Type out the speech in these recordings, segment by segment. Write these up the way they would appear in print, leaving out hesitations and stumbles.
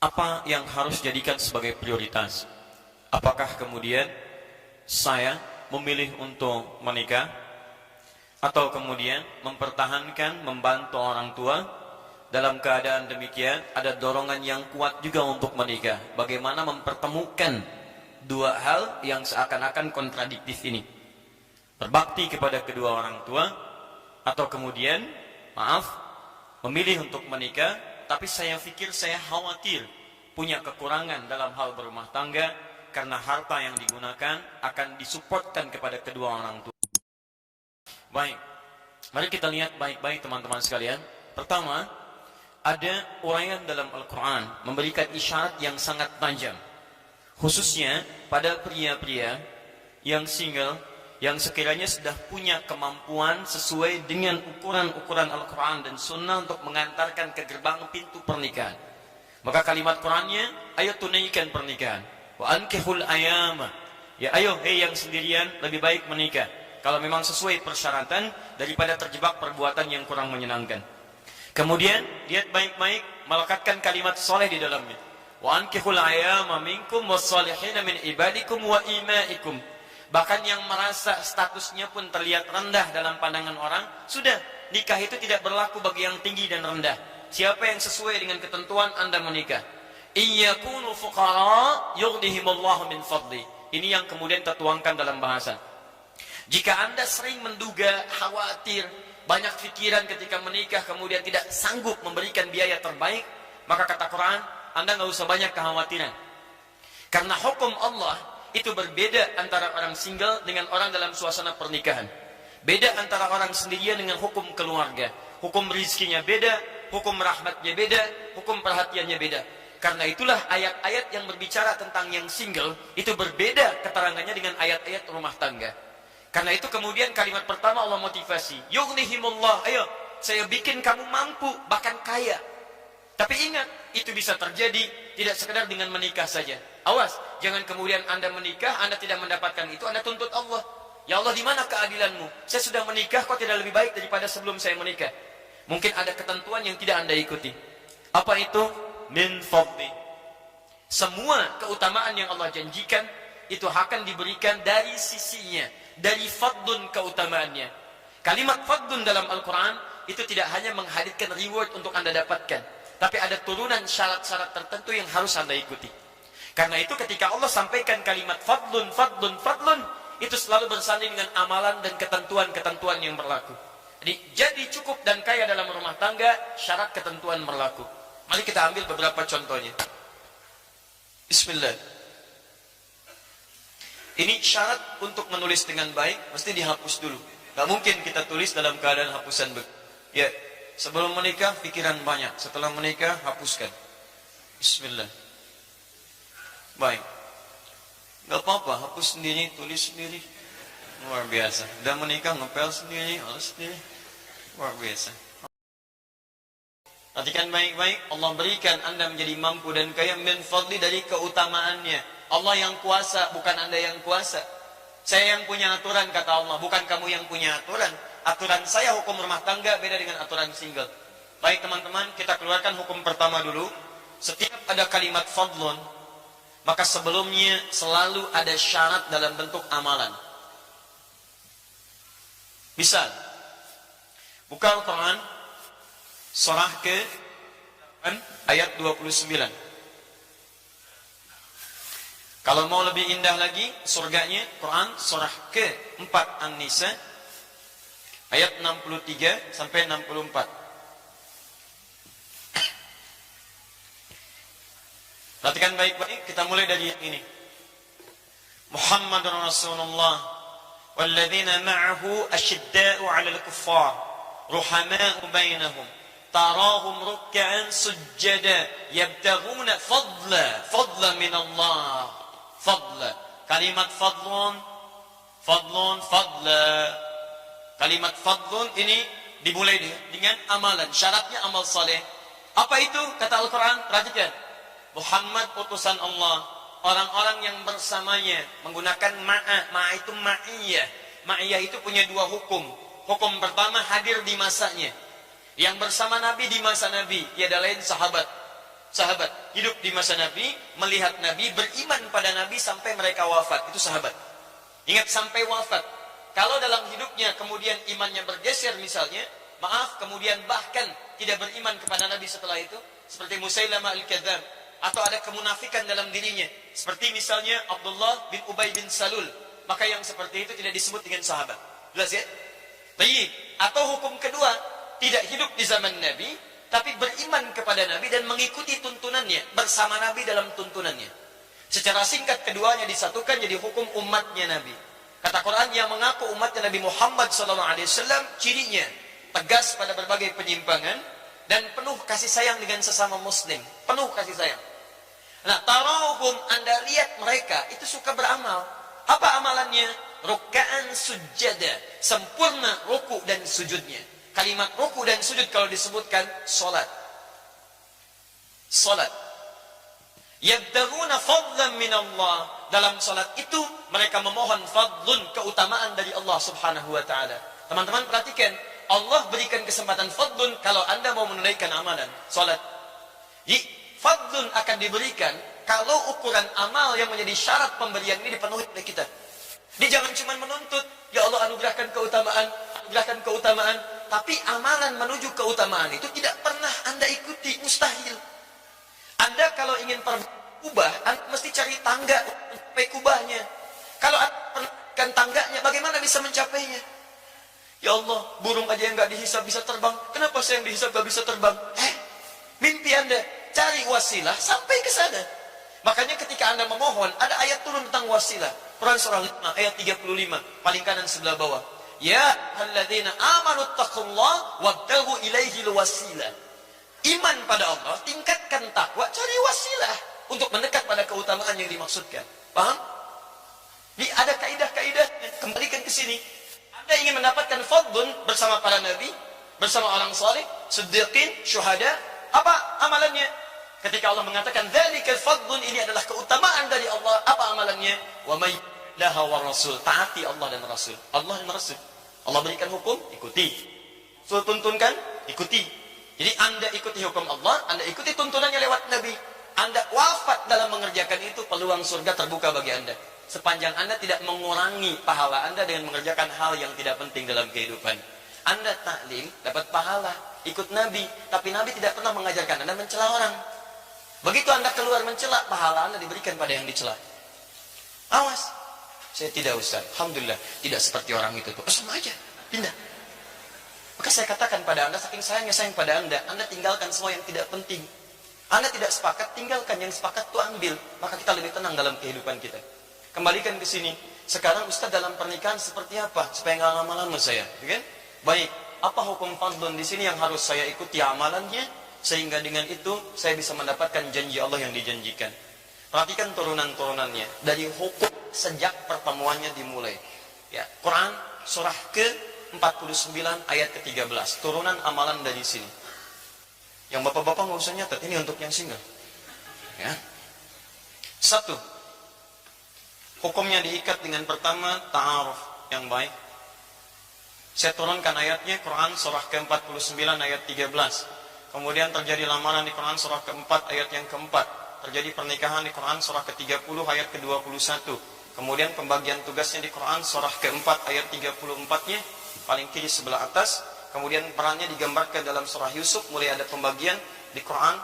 apa yang harus dijadikan sebagai prioritas? Apakah kemudian saya memilih untuk menikah, atau kemudian mempertahankan membantu orang tua? Dalam keadaan demikian ada dorongan yang kuat juga untuk menikah. Bagaimana mempertemukan dua hal yang seakan-akan kontradiktif ini? Berbakti kepada kedua orang tua, atau kemudian memilih untuk menikah, tapi saya pikir, saya khawatir punya kekurangan dalam hal berumah tangga, karena harta yang digunakan akan disupportkan kepada kedua orang tua. Baik, mari kita lihat baik-baik teman-teman sekalian. Pertama, ada uraian dalam Al-Quran memberikan isyarat yang sangat tajam, khususnya pada pria-pria yang single, yang sekiranya sudah punya kemampuan sesuai dengan ukuran-ukuran Al-Quran dan Sunnah untuk mengantarkan ke gerbang pintu pernikahan. Maka kalimat Qurannya, ayo tunaikan pernikahan. Wa ankihul ayama. Ya ayo, hei yang sendirian, lebih baik menikah kalau memang sesuai persyaratan, daripada terjebak perbuatan yang kurang menyenangkan. Kemudian lihat baik-baik, melekatkan kalimat soleh di dalamnya. Wa ankihul ayama minkum wassalihina min ibadikum wa imaikum. Bahkan yang merasa statusnya pun terlihat rendah dalam pandangan orang, sudah, nikah itu tidak berlaku bagi yang tinggi dan rendah. Siapa yang sesuai dengan ketentuan, Anda menikah. Iyakunu fuqara yughnihimullahu min fadli. Ini yang kemudian tertuangkan dalam bahasa. Jika Anda sering menduga, khawatir, banyak pikiran ketika menikah, kemudian tidak sanggup memberikan biaya terbaik, maka kata Quran, Anda nggak usah banyak kekhawatiran. Karena hukum Allah itu berbeda antara orang single dengan orang dalam suasana pernikahan. Beda antara orang sendirian dengan hukum keluarga. Hukum rizkinya beda, hukum rahmatnya beda, hukum perhatiannya beda. Karena itulah ayat-ayat yang berbicara tentang yang single itu berbeda keterangannya dengan ayat-ayat rumah tangga. Karena itu kemudian kalimat pertama Allah motivasi, yughnihimullah, ayo saya bikin kamu mampu, bahkan kaya. Tapi ingat, itu bisa terjadi tidak sekedar dengan menikah saja. Awas, jangan kemudian Anda menikah, Anda tidak mendapatkan itu, Anda tuntut Allah. Ya Allah, di mana keadilanmu? Saya sudah menikah, kok tidak lebih baik daripada sebelum saya menikah? Mungkin ada ketentuan yang tidak Anda ikuti. Apa itu? Min fadli. Semua keutamaan yang Allah janjikan itu akan diberikan dari sisinya, dari fadlun keutamaannya. Kalimat fadlun dalam Al-Quran itu tidak hanya menghadirkan reward untuk Anda dapatkan, tapi ada turunan syarat-syarat tertentu yang harus Anda ikuti. Karena itu ketika Allah sampaikan kalimat fadlun, fadlun, fadlun, itu selalu bersanding dengan amalan dan ketentuan-ketentuan yang berlaku. Jadi cukup dan kaya dalam rumah tangga, syarat ketentuan berlaku. Mari kita ambil beberapa contohnya. Bismillah. Ini syarat untuk menulis dengan baik, mesti dihapus dulu. Gak mungkin kita tulis dalam keadaan hapusan. Ya, sebelum menikah pikiran banyak, setelah menikah hapuskan. Bismillah. Baik. Gak apa-apa, hapus sendiri, tulis sendiri. Luar biasa. Udah menikah ngepel sendiri, oles sendiri. Luar biasa. Perhatikan baik-baik, Allah berikan Anda menjadi mampu dan kaya min fadli dari keutamaannya. Allah yang kuasa, bukan Anda yang kuasa. Saya yang punya aturan, kata Allah, bukan kamu yang punya aturan. Aturan saya hukum rumah tangga beda dengan aturan single. Baik teman-teman, kita keluarkan hukum pertama dulu. Setiap ada kalimat fadlun, maka sebelumnya selalu ada syarat dalam bentuk amalan. Misal, buka Al-Quran, surah ke ayat 29. Kalau mau lebih indah lagi surganya, Quran surah ke-4 An-Nisa ayat 63 sampai 64. Perhatikan baik-baik, kita mulai dari ini. Muhammadur Rasulullah walladzina ma'ahu asyidda'u 'alal kuffar ruhama'u bainahum tarahum ruk'an sujjada yabtaghuna fadla min Allah. Fadla. Kalimat fadlun, fadlun, fadla. Kalimat fadlun ini dimulai dengan amalan. Syaratnya amal saleh. Apa itu? Kata Al-Quran, perhatikan. Muhammad utusan Allah. Orang-orang yang bersamanya menggunakan ma'a. Ma'a itu ma'iyah. Ma'iyah itu punya dua hukum. Hukum pertama hadir di masanya. Yang bersama Nabi di masa Nabi, tiada lain sahabat. Sahabat hidup di masa Nabi, melihat Nabi, beriman pada Nabi sampai mereka wafat. Itu sahabat. Ingat, sampai wafat. Kalau dalam hidupnya kemudian imannya bergeser misalnya, maaf, kemudian bahkan tidak beriman kepada Nabi setelah itu, seperti Musailamah al-Kadzdzab, atau ada kemunafikan dalam dirinya, seperti misalnya Abdullah bin Ubay bin Salul, maka yang seperti itu tidak disebut dengan sahabat. Jelas ya? Baik. Atau hukum kedua, tidak hidup di zaman Nabi, tapi beriman kepada Nabi dan mengikuti tuntunannya, bersama Nabi dalam tuntunannya. Secara singkat keduanya disatukan jadi hukum umatnya Nabi. Kata Quran, yang mengaku umatnya Nabi Muhammad SAW, cirinya tegas pada berbagai penyimpangan dan penuh kasih sayang dengan sesama muslim. Penuh kasih sayang. Nah, tarahum, Anda lihat mereka itu suka beramal. Apa amalannya? Ruka'an sujada, sempurna ruku dan sujudnya. Kalimat ruku dan sujud kalau disebutkan salat. Salat. Yabtaghuna fadlan min Allah. Dalam salat itu mereka memohon fadlun, keutamaan dari Allah Subhanahu wa taala. Teman-teman perhatikan, Allah berikan kesempatan fadlun kalau Anda mau menunaikan amalan salat. Fadlun akan diberikan kalau ukuran amal yang menjadi syarat pemberian ini dipenuhi oleh kita. Dia jangan cuma menuntut, ya Allah anugerahkan keutamaan, tapi amalan menuju keutamaan itu tidak pernah Anda ikuti, mustahil. Anda kalau ingin kubah, Anda mesti cari tangga untuk mencapai kubahnya. Kalau Anda pernahkan tangganya, bagaimana bisa mencapainya? Ya Allah, burung aja yang nggak dihisab bisa terbang, kenapa saya yang dihisab nggak bisa terbang? Mimpi Anda, cari wasilah sampai ke sana. Makanya ketika Anda memohon, ada ayat turun tentang wasilah. Quran surah 5 ayat 35, paling kanan sebelah bawah. Ya alladzina amanu taqullaha wabtaghu ilaihil wasilah. Iman pada Allah, tingkatkan takwa, cari wasilah untuk mendekat pada keutamaan yang dimaksudkan. Paham? Ini ada kaidah-kaidah, kembalikan ke sini. Anda ingin mendapatkan fadlun bersama para nabi, bersama orang saleh, siddiqin, syuhada, apa amalannya? Ketika Allah mengatakan dzalikal fadlun, ini adalah keutamaan dari Allah, apa amalannya? Wa may laha wa rasul, taati Allah dan Rasul. Allah dan Rasul. Allah berikan hukum, ikuti. Rasul tuntunkan, ikuti. Jadi Anda ikuti hukum Allah, Anda ikuti tuntunannya lewat Nabi. Anda wafat dalam mengerjakan itu, peluang surga terbuka bagi Anda. Sepanjang Anda tidak mengurangi pahala Anda dengan mengerjakan hal yang tidak penting dalam kehidupan. Anda taklim, dapat pahala, ikut Nabi, tapi Nabi tidak pernah mengajarkan Anda mencela orang. Begitu Anda keluar mencela, pahala Anda diberikan pada yang dicela. Awas, saya tidak Ustaz, alhamdulillah tidak seperti orang itu tuh. Sama aja, pindah. Maka saya katakan pada Anda, saking sayangnya sayang pada Anda tinggalkan semua yang tidak penting. Anda tidak sepakat, tinggalkan yang sepakat itu ambil. Maka kita lebih tenang dalam kehidupan kita. Kembalikan ke sini. Sekarang Ustaz dalam pernikahan seperti apa? Supaya nggak lama-lama saya, kan? Baik, apa hukum fardun di sini yang harus saya ikuti amalannya? Sehingga dengan itu saya bisa mendapatkan janji Allah yang dijanjikan. Perhatikan turunan-turunannya dari hukum sejak pertemuannya dimulai. Ya, Quran surah ke-49 ayat ke-13. Turunan amalan dari sini. Yang bapak-bapak nggak usah nyatet, ini untuk yang single. Ya. 1. Hukumnya diikat dengan pertama ta'aruf yang baik. Saya turunkan ayatnya Quran surah ke-49 ayat 13. Kemudian terjadi lamaran di Quran surah ke-4 ayat yang ke-4. Terjadi pernikahan di Quran surah ke-30 ayat ke-21. Kemudian pembagian tugasnya di Quran surah ke-4 ayat 34-nya, paling kiri sebelah atas. Kemudian perannya digambarkan dalam surah Yusuf, mulai ada pembagian di Quran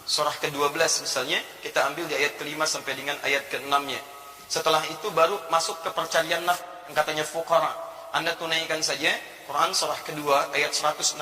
surah ke-12 misalnya, kita ambil di ayat ke-5 sampai dengan ayat ke-6-nya. Setelah itu baru masuk ke percarian nafkah, yang katanya fuqara. Anda tunaikan saja Quran surah kedua ayat 168.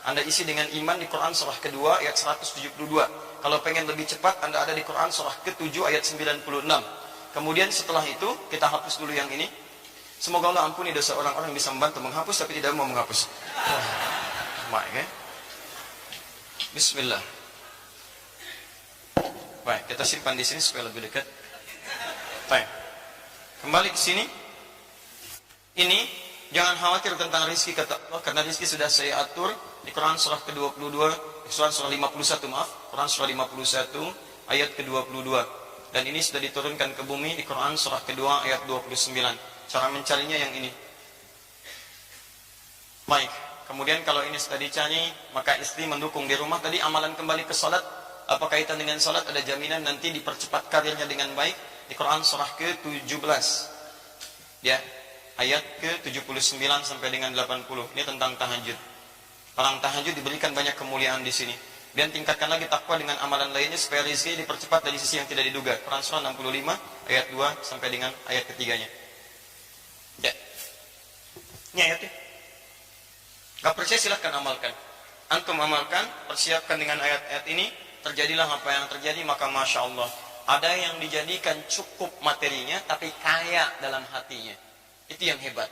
Anda isi dengan iman di Quran surah kedua ayat 172. Kalau pengen lebih cepat, Anda ada di Quran surah ke-7 ayat 96. Kemudian setelah itu kita hapus dulu yang ini. Semoga Allah ampuni dosa orang-orang yang bisa membantu menghapus tapi tidak mau menghapus. Baik, ya. Bismillah. Baik, kita simpan di sini supaya lebih dekat. Baik. Kembali ke sini. Ini jangan khawatir tentang rizki kata Allah, karena rizki sudah saya atur di Quran surah ke-22, surah 51 maaf, Quran surah 51 ayat ke-22. Dan ini sudah diturunkan ke bumi di Quran surah kedua ayat 29. Cara mencarinya yang ini. Baik, kemudian kalau ini sudah dicari, maka istri mendukung di rumah. Tadi amalan kembali ke salat apa kaitan dengan salat, ada jaminan nanti dipercepat karirnya dengan baik. Di Quran surah ke-17. Ya, ayat ke-79 sampai dengan 80. Ini tentang tahajud. Orang tahajud diberikan banyak kemuliaan di sini. Dan tingkatkan lagi takwa dengan amalan lainnya supaya rezeki dipercepat dari sisi yang tidak diduga. Quran surah 65 ayat 2 sampai dengan ayat ketiganya. Ya. Ini ayatnya. Gak percaya silahkan amalkan. Antum amalkan, persiapkan dengan ayat-ayat ini. Terjadilah apa yang terjadi, maka Masya Allah. Ada yang dijadikan cukup materinya, tapi kaya dalam hatinya. Itu yang hebat.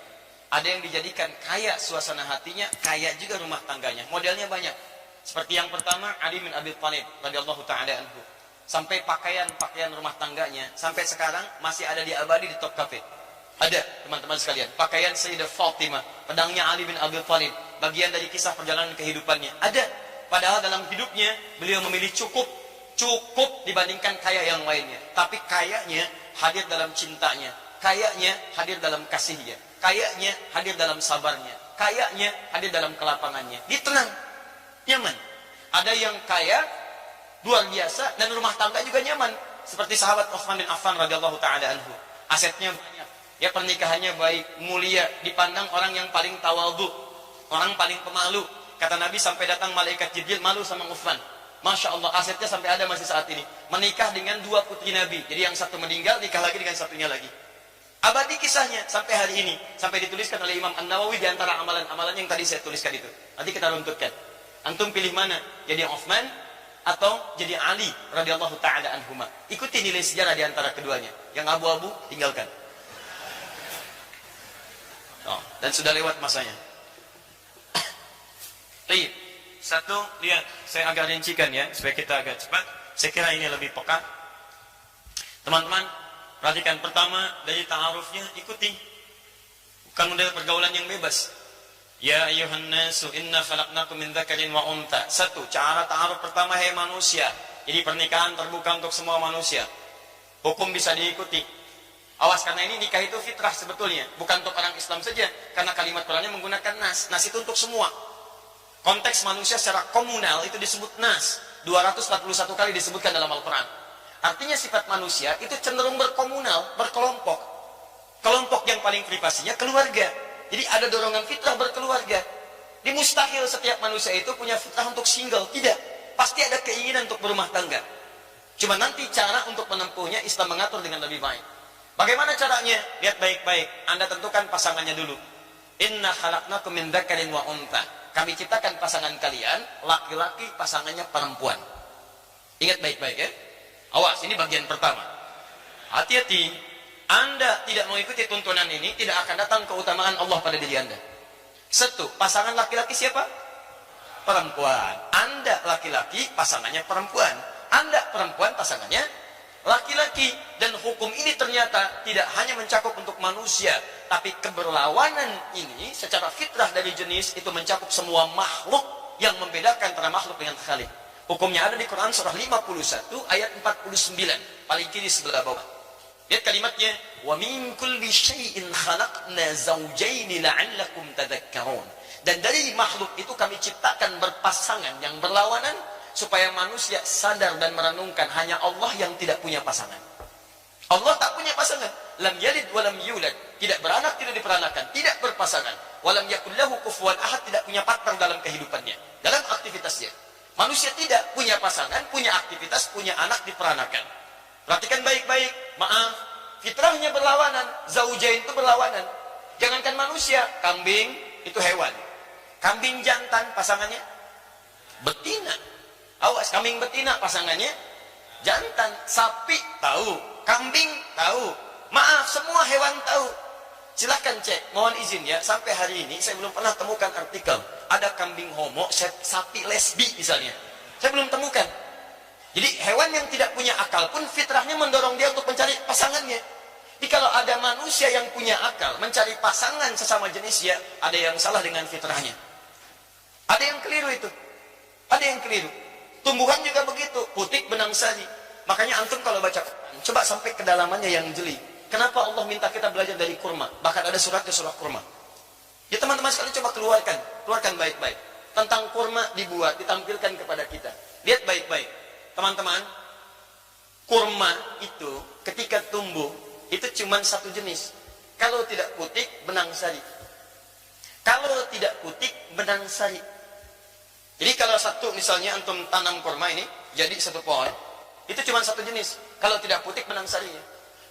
Ada yang dijadikan kaya suasana hatinya, kaya juga rumah tangganya. Modelnya banyak. Seperti yang pertama, Ali bin Abi Thalib radhiyallahu ta'ala anhu. Sampai pakaian rumah tangganya, sampai sekarang masih ada di abadi di top cafe. Ada, teman-teman sekalian. Pakaian Sayyidah Fatimah, pedangnya Ali bin Abi Thalib, bagian dari kisah perjalanan kehidupannya. Ada. Padahal dalam hidupnya, beliau memilih cukup dibandingkan kaya yang lainnya. Tapi kayanya hadir dalam cintanya. Kayaknya hadir dalam kasihnya. Kayaknya hadir dalam sabarnya. Kayaknya hadir dalam kelapangannya. Dia tenang, nyaman. Ada yang kaya, luar biasa, dan rumah tangga juga nyaman. Seperti sahabat Utsman bin Affan radhiyallahu ta'ala anhu. Asetnya banyak. Ya, pernikahannya baik, mulia, dipandang orang yang paling tawadhu, orang paling pemalu. Kata Nabi sampai datang malaikat Jibril malu sama Utsman. Masya Allah, asetnya sampai ada masih saat ini. Menikah dengan 2 putri Nabi. Jadi yang satu meninggal, nikah lagi dengan satunya lagi. Abadi kisahnya sampai hari ini. Sampai dituliskan oleh Imam An-Nawawi di antara amalan-amalan yang tadi saya tuliskan itu. Nanti kita runtutkan. Antum pilih mana? Jadi Utsman atau jadi Ali radhiyallahu ta'ala anhuma. Ikuti nilai sejarah di antara keduanya. Yang abu-abu, tinggalkan. Oh, dan sudah lewat masanya. Baik. Satu, lihat. Saya agak rincikan ya, supaya kita agak cepat. Saya kira ini lebih peka. Teman-teman, perhatikan pertama, dari ta'arufnya, ikuti. Bukan model pergaulan yang bebas. Ya ayuhan nasu, inna khalaqnakum min dzakarin wa untha. Satu, cara ta'aruf pertama, hai manusia. Jadi pernikahan terbuka untuk semua manusia. Hukum bisa diikuti. Awas, karena ini nikah itu fitrah sebetulnya. Bukan untuk orang Islam saja. Karena kalimat Qurannya menggunakan nas. Nas itu untuk semua. Konteks manusia secara komunal itu disebut nas. 241 kali disebutkan dalam Al-Quran. Artinya sifat manusia itu cenderung berkomunal, berkelompok. Kelompok yang paling privasinya keluarga. Jadi ada dorongan fitrah berkeluarga. Di mustahil setiap manusia itu punya fitrah untuk single. Tidak. Pasti ada keinginan untuk berumah tangga. Cuma nanti cara untuk menempuhnya Islam mengatur dengan lebih baik. Bagaimana caranya? Lihat baik-baik. Anda tentukan pasangannya dulu. Inna khalaqnakum min dzakarin wa untha. Kami ciptakan pasangan kalian, laki-laki, pasangannya perempuan. Ingat baik-baik ya. Awas, ini bagian pertama. Hati-hati. Anda tidak mengikuti tuntunan ini, tidak akan datang keutamaan Allah pada diri Anda. Satu, pasangan laki-laki siapa? Perempuan. Anda laki-laki, pasangannya perempuan. Anda perempuan, pasangannya laki-laki. Dan hukum ini ternyata tidak hanya mencakup untuk manusia, tapi keberlawanan ini secara fitrah dari jenis itu mencakup semua makhluk, yang membedakan antara makhluk dengan khalik. Hukumnya ada di Quran surah 51 ayat 49, paling kiri sebelah bawah. Lihat kalimatnya, wa min kulli syai'in khalaqna zawjayn la'allakum tadhakkarun. Dan dari makhluk itu kami ciptakan berpasangan yang berlawanan supaya manusia sadar dan merenungkan hanya Allah yang tidak punya pasangan. Allah tak punya pasangan. Lam yalid wa lam yulad. Tidak beranak, tidak diperanakan, tidak berpasangan. Wa lam yakul lahu kufuwan ahad, tidak punya partner dalam kehidupannya, dalam aktivitasnya. Manusia tidak punya pasangan, punya aktivitas, punya anak diperanakan. Perhatikan baik-baik. Maaf, fitrahnya berlawanan. Zaujain itu berlawanan. Jangankan manusia, kambing itu hewan. Kambing jantan pasangannya betina. Awas, kambing betina pasangannya jantan. Sapi tahu, kambing tahu. Maaf, semua hewan tahu. Silahkan cek, mohon izin ya, sampai hari ini saya belum pernah temukan artikel ada kambing homo, sapi lesbi misalnya. Saya belum temukan. Jadi hewan yang tidak punya akal pun fitrahnya mendorong dia untuk mencari pasangannya. Jadi kalau ada manusia yang punya akal mencari pasangan sesama jenis, ya ada yang salah dengan fitrahnya. Ada yang keliru itu. Ada yang keliru. Tumbuhan juga begitu, putik benang sari. Makanya antum kalau baca Quran, coba sampai kedalamannya yang jeli. Kenapa Allah minta kita belajar dari kurma? Bahkan ada suratnya, surah kurma. Ya teman-teman sekalian, coba keluarkan baik-baik. Tentang kurma dibuat, ditampilkan kepada kita. Lihat baik-baik. teman-teman, kurma itu ketika tumbuh itu cuma satu jenis. Kalau tidak putik, benang sari. Kalau tidak putik, benang sari. Jadi kalau satu misalnya antum tanam kurma ini jadi satu pohon, itu cuma satu jenis. Kalau tidak putik, benang sarinya.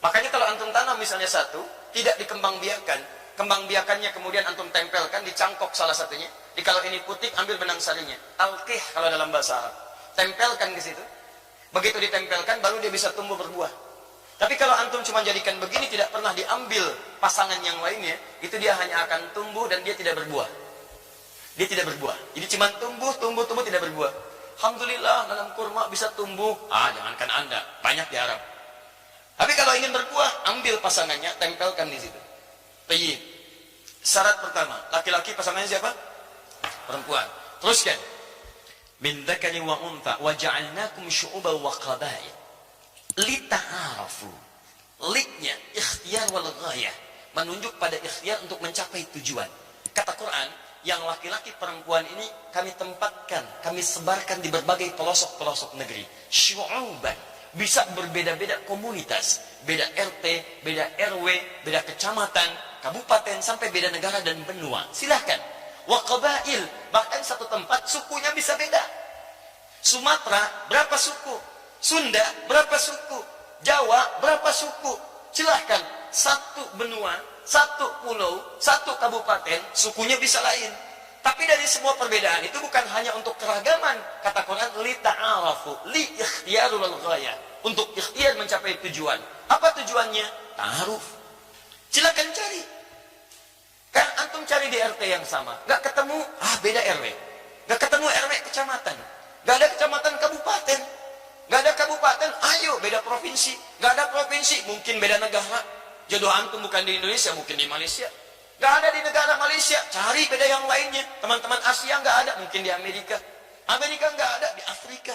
Makanya kalau antum tanam misalnya satu, tidak dikembang biakan, kembang biakannya kemudian antum tempelkan di cangkok salah satunya. Jadi kalau ini putik, ambil benang sarinya. Talqih kalau dalam bahasa Arab. Tempelkan ke situ. Begitu ditempelkan, baru dia bisa tumbuh berbuah. Tapi kalau antum cuma jadikan begini, tidak pernah diambil pasangan yang lainnya, itu dia hanya akan tumbuh dan dia tidak berbuah. Dia tidak berbuah. Jadi cuma tumbuh, tidak berbuah. Alhamdulillah dalam kurma bisa tumbuh. Jangankan Anda, banyak di Arab. Tapi kalau ingin berbuah, ambil pasangannya, tempelkan di situ. Tayyib. Syarat pertama, laki-laki pasangannya siapa? Perempuan. Teruskan. Min dzakari wa untha wa ja'alnakum syu'uban wa qabail lita'arafu. Liknya ikhtiar wal ghayah, menunjuk pada ikhtiar untuk mencapai tujuan. Kata Quran, yang laki-laki perempuan ini kami tempatkan, kami sebarkan di berbagai pelosok-pelosok negeri. Syu'uban, bisa berbeda-beda komunitas, beda RT, beda RW, beda kecamatan, kabupaten, sampai beda negara dan benua. Silahkan. Wa qabail, bahkan satu tempat sukunya bisa beda. Sumatera berapa suku, Sunda berapa suku, Jawa berapa suku. Silahkan, satu benua, satu pulau, satu kabupaten, sukunya bisa lain. Tapi dari semua perbedaan itu bukan hanya untuk keragaman. Kata Quran, li ta'arafu, li ikhtiyarul ghayah, untuk ikhtiar mencapai tujuan. Apa tujuannya? Ta'aruf. Silakan cari. Kan antum cari di RT yang sama, nggak ketemu, beda RW. Nggak ketemu RW kecamatan. Nggak ada kecamatan kabupaten. Nggak ada kabupaten, ayo beda provinsi. Nggak ada provinsi, mungkin beda negara. Jodoh antum bukan di Indonesia, mungkin di Malaysia. Nggak ada di negara Malaysia, cari beda yang lainnya. Teman-teman Asia nggak ada, mungkin di Amerika. Amerika nggak ada, di Afrika.